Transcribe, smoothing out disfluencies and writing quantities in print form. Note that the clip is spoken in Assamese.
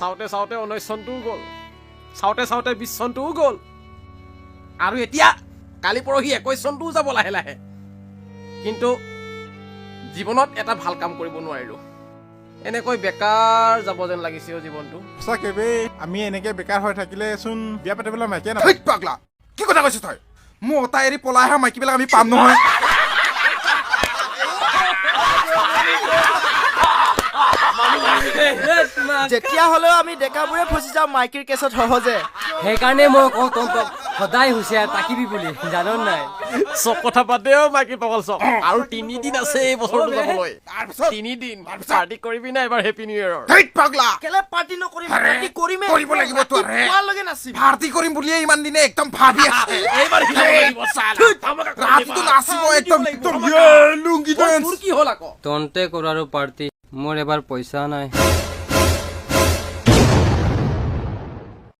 চাওঁতে চাওঁতে 19 চনটোও গ'ল, চাওঁতে চাওঁতে 20 চনটোও গ'ল, আৰু এতিয়া কালি পৰহি 21 চনটোও যাব লাহে লাহে। কিন্তু জীৱনত এটা ভাল কাম কৰিব নোৱাৰিলো। এনেকৈ বেকাৰ যাব যেন লাগিছে জীৱনটো। সঁচাকে বে, আমি এনেকে বেকাৰ হৈ থাকিলেচোন বিয়া পাতিবলৈ মাইকিয়ে নাপায়। পাগলা কি কথা কৈছ তই? মোৰ অতা এৰি পলাই অহা মাইকীবিলাক আমি পাম নহয়। যেতিয়া হ'লেও আমি ডেকাবোৰে ফচি যাওঁ মাইকীৰ কেছত সহজে। সেইকাৰণে মই কওঁ তহঁতক সদায় হুঁচিয়াৰ তাকিবি বুলি, জান নাই? চব কথা বাদেও মাইকী পাগল চক। আৰু 3 দিন আছে এই বছৰটো যাবলৈ। 3 দিন পাৰ্টি কৰিবি না এবাৰ হেপী নিউ ইয়েৰৰ? ধেইত পাগলা, কেলে পাৰ্টি নকৰিম? পাৰ্টি কৰিমে, কৰিব লাগিব তো। পোৱালৈকে নাচিম। পাৰ্টি কৰিম বুলিয়ে ইমান দিনে একদম ভাবি আছে। এইবাৰ হিলাব লাগিব চালা। ৰাতিটো নাচিব একদম লুংগি তোৰ কি হ'ল আকৌ? তহঁতে কৰাৰো পাৰ্টি, মোৰ এবাৰ পইচা নাই।